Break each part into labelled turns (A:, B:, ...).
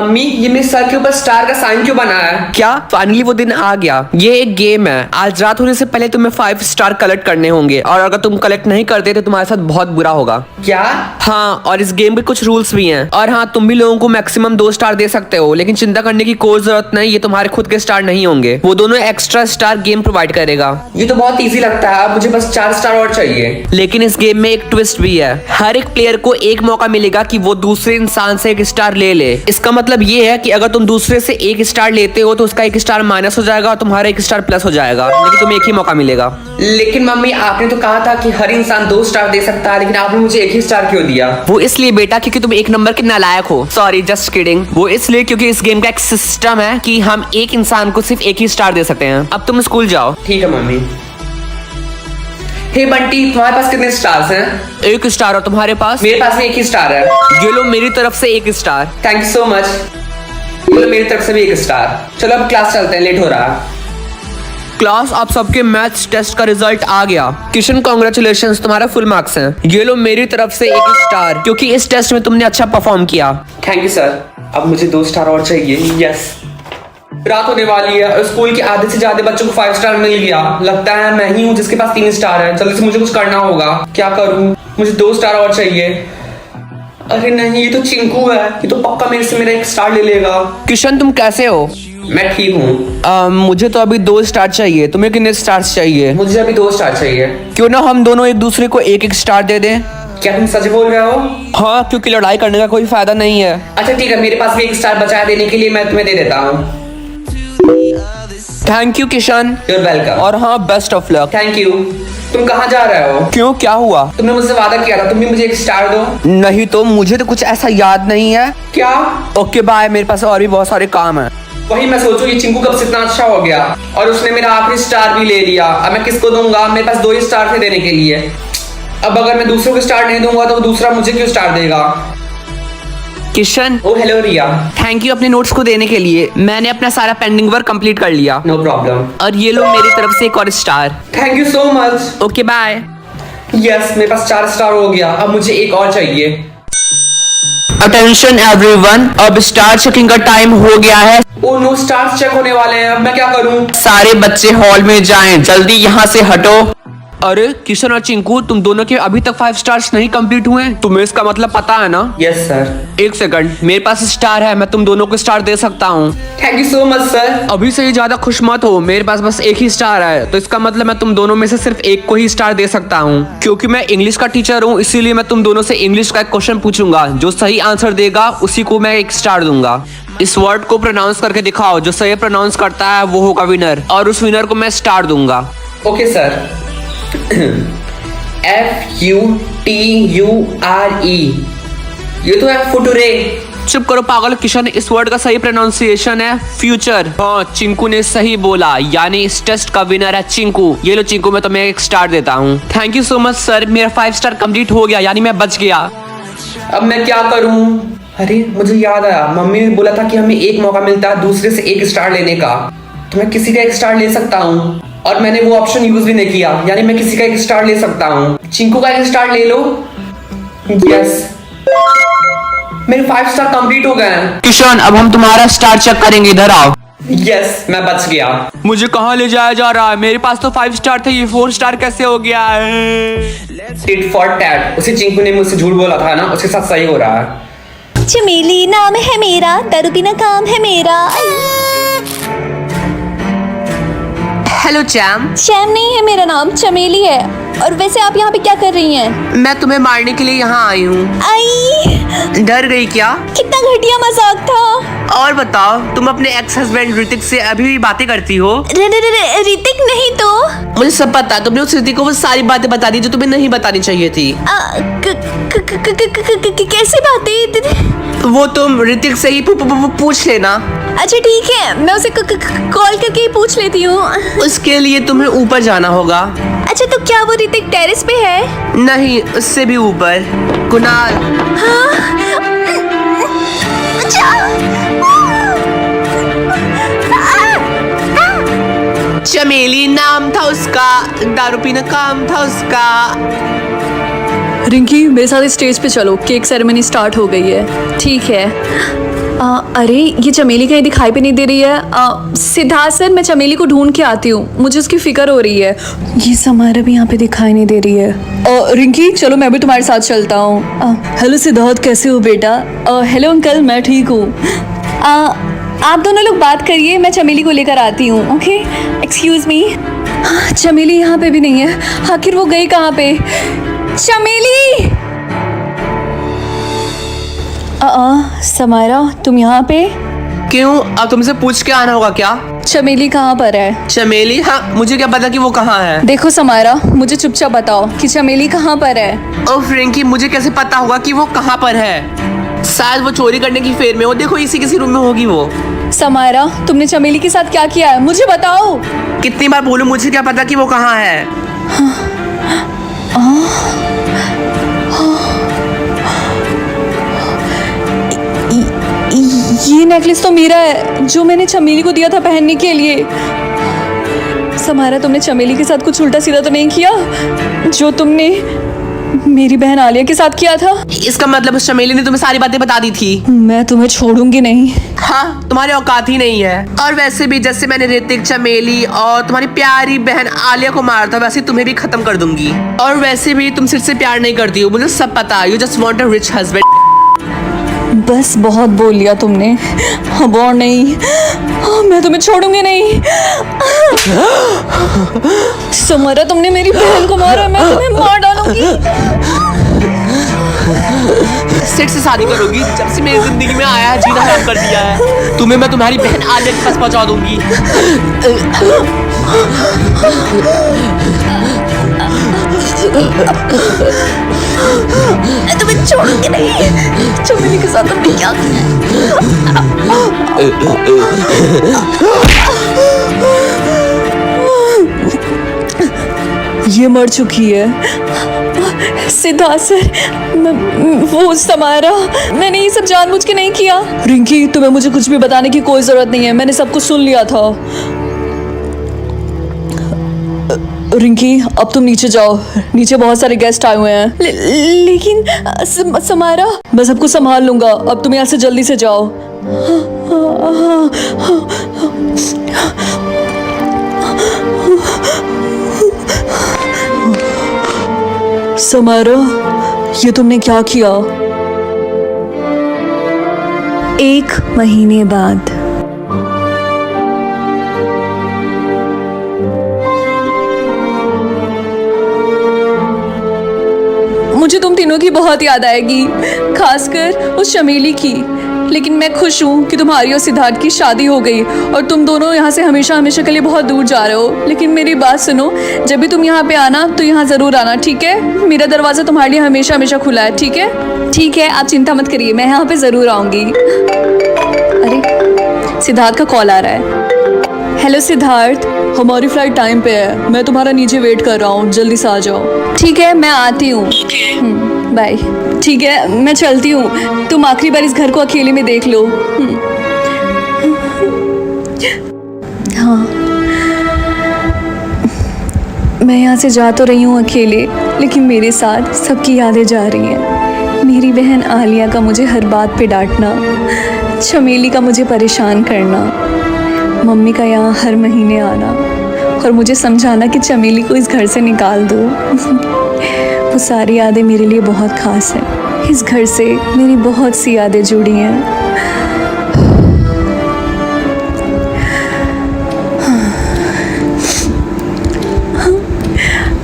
A: Mummy ये मेरे sir के ऊपर स्टार का साइन क्यों बना है?
B: क्या फाइनली वो दिन आ गया? ये एक गेम है। आज रात होने से पहले तुम्हें 5 स्टार कलेक्ट करने होंगे और अगर तुम कलेक्ट नहीं करते तो तुम्हारे साथ बहुत बुरा होगा।
A: क्या?
B: हाँ, और इस गेम के कुछ रूल्स भी हैं। और हाँ, तुम भी लोगों को मैक्सिमम 2 स्टार दे सकते हो, लेकिन चिंता करने की कोई जरूरत नहीं, ये तुम्हारे खुद के स्टार नहीं होंगे। वो दोनों एक्स्ट्रा स्टार गेम प्रोवाइड करेगा।
A: ये तो बहुत इजी लगता है, अब मुझे बस 4 स्टार और चाहिए।
B: लेकिन इस गेम में एक ट्विस्ट भी है। हर एक प्लेयर को एक मौका मिलेगा कि वो दूसरे इंसान से 1 स्टार ले ले। इसका मतलब ये है कि अगर तुम दूसरे से 1 स्टार लेते हो तो उसका 1 स्टार माइनस हो जाएगा और तुम्हारा 1 स्टार प्लस हो जाएगा, लेकिन तुम्हें एक ही मौका मिलेगा।
A: लेकिन मम्मी आपने तो कहा था कि हर इंसान 2 स्टार दे सकता है, लेकिन आपने मुझे 1 ही स्टार क्यों दिया?
B: वो इसलिए बेटा क्योंकि तुम 1 नंबर के नालायक हो। Sorry, just kidding. वो इसलिए क्योंकि इस गेम का एक सिस्टम है कि हम एक इंसान को सिर्फ 1 ही स्टार दे सकते हैं। अब तुम स्कूल जाओ।
A: ठीक है मम्मी। हे बंटी, तुम्हारे पास कितने स्टार्स हैं?
B: 1 स्टार। और तुम्हारे पास?
A: मेरे पास भी 1 ही स्टार है।
B: ये लो मेरी तरफ से 1 star.
A: Thank you so much. ये लो मेरी तरफ से भी 1 स्टार। चलो अब क्लास चलते हैं, लेट हो रहा है।
B: क्लास, आप सबके मैथ्स टेस्ट का रिजल्ट आ गया। किशन, कांग्रेचुलेशंस, तुम्हारा फुल मार्क्स हैं। ये लो मेरी तरफ से 1 स्टार, क्योंकि इस टेस्ट में तुमने अच्छा परफॉर्म किया।
A: Thank you sir. अब मुझे 2 स्टार और चाहिए। यस। रात होने वाली है और स्कूल के आधे से ज्यादा बच्चों को 5 स्टार मिल गया। लगता है मैं ही हूँ जिसके पास 3 स्टार है। जल्दी से मुझे कुछ करना होगा। क्या करूँ? मुझे 2 स्टार और चाहिए। अरे नहीं, ये तो चिंकू है। ये तो पक्का मेरे से मेरा 1 स्टार ले लेगा।
B: किशन, तुम कैसे हो?
A: मैं ठीक हूँ।
B: मुझे तो अभी 2 स्टार चाहिए। तुम्हें कितने स्टार्स चाहिए?
A: मुझे अभी 2 स्टार चाहिए।
B: क्यों ना हम दोनों एक दूसरे को 1-1 स्टार दे दें?
A: क्या तुम सच बोल रहे हो?
B: हाँ, क्योंकि लड़ाई करने का कोई फायदा नहीं है।
A: अच्छा ठीक है, मेरे पास भी 1 स्टार बचाया देने के लिए, मैं तुम्हें दे देता हूँ।
B: Thank you Kishan.
A: You're welcome।
B: और हाँ, best of luck.
A: Thank you. तुम कहाँ जा रहे हो?
B: क्यों, क्या हुआ?
A: तुमने मुझसे वादा किया था, तुम भी मुझे 1 स्टार दो।
B: नहीं तो मुझे तो कुछ ऐसा याद नहीं है।
A: क्या?
B: ओके बाय, मेरे पास और भी बहुत सारे काम है।
A: वही मैं सोचूं ये चिंकू कब से इतना अच्छा हो गया और उसने मेरा आखिरी स्टार भी ले लिया। अब मैं किसको दूंगा? मेरे पास 2 ही स्टार थे देने के लिए। अब अगर मैं दूसरों को स्टार नहीं दूंगा तो दूसरा मुझे क्यों स्टार देगा?
B: किशन।
A: ओ हेलो रिया।
B: थैंक यू अपने नोट्स को देने के लिए। मैंने अपना सारा पेंडिंग वर्क कंप्लीट कर लिया।
A: No problem.
B: और ये लो मेरी तरफ से 1 और star.
A: Thank you so much.
B: Okay bye.
A: Yes, मेरे पास 4 स्टार हो गया। अब मुझे 1 और चाहिए।
B: अटेंशन एवरीवन, अब स्टार चेकिंग का टाइम हो गया है।
A: ओ नो, स्टार्स चेक होने वाले हैं। अब मैं क्या करूं?
B: सारे बच्चे हॉल में जाएं, जल्दी यहाँ से हटो। अरे किशन और चिंकू, तुम दोनों के अभी तक 5 स्टार्स नहीं कंप्लीट हुए? तुम्हें इसका मतलब पता है ना?
A: Yes sir.
B: 1 सेकंड, मेरे पास स्टार है, मैं तुम दोनों को स्टार दे सकता हूँ।
A: Thank you so much sir.
B: अभी से ही ज्यादा खुश मत हो, मेरे पास बस 1 ही स्टार है, तो इसका मतलब मैं तुम दोनों में से सिर्फ 1 को ही स्टार दे सकता हूँ। क्योंकि मैं इंग्लिश का टीचर हूँ, इसीलिए मैं तुम दोनों से इंग्लिश का एक क्वेश्चन पूछूंगा। जो सही आंसर देगा उसी को मैं 1 स्टार दूंगा। इस वर्ड को प्रोनाउंस करके दिखाओ। जो सही प्रोनाउंस करता है वो होगा विनर, और उस विनर को मैं स्टार दूंगा।
A: Okay sir. FUTURE। ये तो है फुटुरे।
B: चुप करो पागल। किशन, इस वर्ड का सही प्रोनाउंसिएशन है फ्यूचर। हाँ, चिंकू ने सही बोला, यानी इस टेस्ट का विनर है चिंकू। ये लो चिंकू, मैं तुम्हें 1 स्टार देता हूँ। Thank you so much sir, मेरा 5 स्टार कंप्लीट हो गया, यानी मैं बच गया।
A: अब मैं क्या करूं? अरे मुझे याद आया, मम्मी ने बोला था कि हमें 1 मौका मिलता है दूसरे से 1 स्टार लेने का। तो मैं किसी का 1 स्टार ले सकता हूँ और मैंने वो ऑप्शन यूज भी नहीं किया, यानी मैं किसी का 1 स्टार ले सकता हूँ। चिंकू का 1 स्टार ले लो। यस, मेरे 5 स्टार कंप्लीट हो गए हैं।
B: किशन, अब हम तुम्हारा स्टार चेक करेंगे, इधर आओ।
A: यस, मैं बच गया।
B: मुझे कहाँ ले जाया जा रहा है? मेरे पास तो 5 स्टार थे, ये 4 स्टार कैसे हो गया है?
A: Tit for tat. उसे चिंकू ने मुझसे झूठ बोला था ना, उसके साथ सही हो रहा है।
C: चमेली नाम है मेरा, दारू पीना काम है मेरा।
B: Hello charm.
C: चैम नहीं है मेरा नाम, चमेली है। और वैसे आप यहाँ पे क्या कर रही हैं?
B: मैं तुम्हें मारने के लिए यहाँ आई हूँ।
C: आई,
B: डर गई क्या?
C: कितना घटिया मजाक था।
B: और बताओ, तुम अपने एक्स हस्बैंड ऋतिक से अभी भी बातें करती हो?
C: ऋतिक नहीं तो।
B: मुझे सब पता, तुमने उस ऋतिक को वो सारी बातें बता दी जो तुम्हें नहीं बतानी चाहिए थी।
C: कैसी बातें?
B: वो तुम ऋतिक से ही पूछ लेना।
C: अच्छा ठीक है, मैं उसे कॉल करके ही पूछ लेती हूँ।
B: उसके लिए तुम्हें ऊपर जाना होगा।
C: अच्छा, तो क्या वो ऋतिक टेरेस पे है?
B: नहीं, उससे भी ऊपर। कुणाल। चमेली नाम था उसका, दारू पीना काम था उसका।
D: रिंकी, मेरे साथ स्टेज पे चलो, केक सेरेमनी स्टार्ट हो गई है। ठीक है।
C: अरे ये चमेली कहीं दिखाई भी नहीं दे रही है। सिद्धार्थ सर, मैं चमेली को ढूंढ के आती हूँ, मुझे उसकी फिक्र हो रही है। ये समारा भी यहाँ पे दिखाई नहीं दे रही है। रिंकी, चलो मैं भी तुम्हारे साथ चलता हूँ। हेलो सिद्धार्थ, कैसे हो बेटा? हेलो अंकल, मैं ठीक हूँ। आप दोनों लोग बात करिए, मैं चमेली को लेकर आती हूँ। Okay, excuse me. चमेली यहाँ पे भी नहीं है, आखिर वो गई कहाँ पे? चमेली! समारा, तुम यहाँ पे?
B: क्यों, अब तुमसे पूछ के आना होगा क्या?
C: चमेली कहाँ पर है?
B: चमेली? हाँ, मुझे क्या पता कि वो कहाँ है।
C: देखो समारा, मुझे चुपचाप बताओ कि चमेली कहाँ पर है।
B: ओह रिंकी, मुझे कैसे पता होगा कि वो कहाँ पर है? शायद वो चोरी करने की फेर में हो। देखो, इसी किसी रूम में होगी वो।
C: समारा, तुमने चमेली के साथ क्या किया है, मुझे बताओ।
B: कितनी बार बोलूं, मुझे क्या पता कि वो कहाँ है।
C: ये नेकलेस तो मेरा है, जो मैंने चमेली को दिया था पहनने के लिए। समारा, तुमने चमेली के साथ कुछ उल्टा सीधा तो नहीं किया जो तुमने मेरी बहन आलिया के साथ किया था?
B: इसका मतलब उस चमेली ने तुम्हें सारी बातें बता दी थी।
C: मैं तुम्हें छोड़ूंगी नहीं।
B: हाँ, तुम्हारी औकात ही नहीं है। और वैसे भी जैसे मैंने ऋतिक, चमेली और तुम्हारी प्यारी बहन आलिया को मारा था, वैसे तुम्हें भी खत्म कर दूंगी। और वैसे भी तुम सिर्फ से प्यार नहीं करती हो, मुझे सब पता। You just want a rich husband.
C: बस बहुत बोल लिया तुमने, अब और नहीं। मैं तुम्हें छोड़ूंगी नहीं। समारा, तुमने मेरी बहन को मारा, मैं तुम्हें मार डालूंगी।
B: सिड से शादी करोगी? जब से मेरी जिंदगी में आया है, जीना हराम कर दिया है। तुम्हें मैं तुम्हारी बहन आलिया के पास पहुंचा दूंगी।
C: मैं तुम्हें छोड़ूंगी नहीं। चमेली के साथ तुमने क्या किया? ये मर चुकी है। सिद्धार्थ सर, वो समारा, मैंने ये सब जानबूझ के नहीं किया। रिंकी, तुम्हें मुझे कुछ भी बताने की कोई जरूरत नहीं है, मैंने सब कुछ सुन लिया था। रिंकी, अब तुम नीचे जाओ, नीचे बहुत सारे गेस्ट आए हुए हैं। लेकिन समारा, मैं सब कुछ संभाल लूंगा, अब तुम यहाँ से जल्दी से जाओ। समारा, ये तुमने क्या किया? 1 महीने बाद। मुझे तुम तीनों की बहुत याद आएगी, खासकर उस चमेली की। लेकिन मैं खुश हूँ कि तुम्हारी और सिद्धार्थ की शादी हो गई और तुम दोनों यहाँ से हमेशा हमेशा के लिए बहुत दूर जा रहे हो। लेकिन मेरी बात सुनो, जब भी तुम यहाँ पे आना तो यहाँ ज़रूर आना, ठीक है? मेरा दरवाज़ा तुम्हारे लिए हमेशा हमेशा खुला है, ठीक है? ठीक है, आप चिंता मत करिए, मैं यहाँ पे ज़रूर आऊँगी। अरे, सिद्धार्थ का कॉल आ रहा है। हेलो सिद्धार्थ, हमारी फ्लाइट टाइम पे है, मैं तुम्हारा नीचे वेट कर रहा हूँ, जल्दी से आ जाओ। ठीक है, मैं आती हूँ। बाय। ठीक है, मैं चलती हूँ, तुम आखिरी बार इस घर को अकेले में देख लो। हाँ, मैं यहाँ से जा तो रही हूँ अकेले, लेकिन मेरे साथ सबकी यादें जा रही हैं। मेरी बहन आलिया का मुझे हर बात पे डांटना, चमेली का मुझे परेशान करना, मम्मी का यहाँ हर महीने आना और मुझे समझाना कि चमेली को इस घर से निकाल दो। वो सारी यादें मेरे लिए बहुत खास हैं। इस घर से मेरी बहुत सी यादें जुड़ी हैं।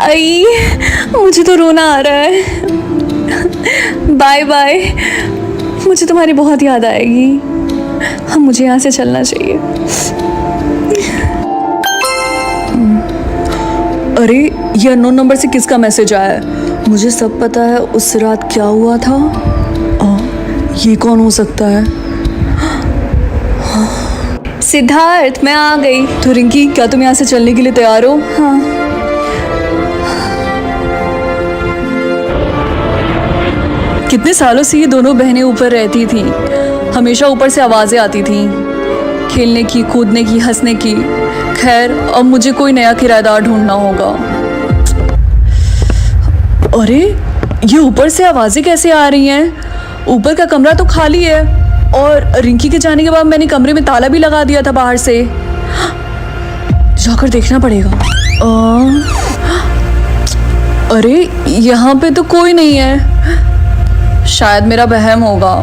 C: आई, मुझे तो रोना आ रहा है। बाय बाय, मुझे तुम्हारी बहुत याद आएगी। हम मुझे यहाँ से चलना चाहिए। अरे, ये अननोन नंबर से किसका मैसेज आया है? मुझे सब पता है उस रात क्या हुआ था। ये कौन हो सकता है? सिद्धार्थ, मैं आ गई। तो रिंकी, क्या तुम यहाँ से चलने के लिए तैयार हो? हाँ। कितने सालों से ये दोनों बहनें ऊपर रहती थी, हमेशा ऊपर से आवाजें आती थी, खेलने की, कूदने की, हंसने की। खैर, अब मुझे कोई नया किराएदार ढूंढना होगा। अरे, ये ऊपर से आवाजें कैसे आ रही हैं? ऊपर का कमरा तो खाली है। और रिंकी के जाने के बाद मैंने कमरे में ताला भी लगा दिया था बाहर से। जाकर देखना पड़ेगा। अरे यहाँ पे तो कोई नहीं है, शायद मेरा वहम होगा।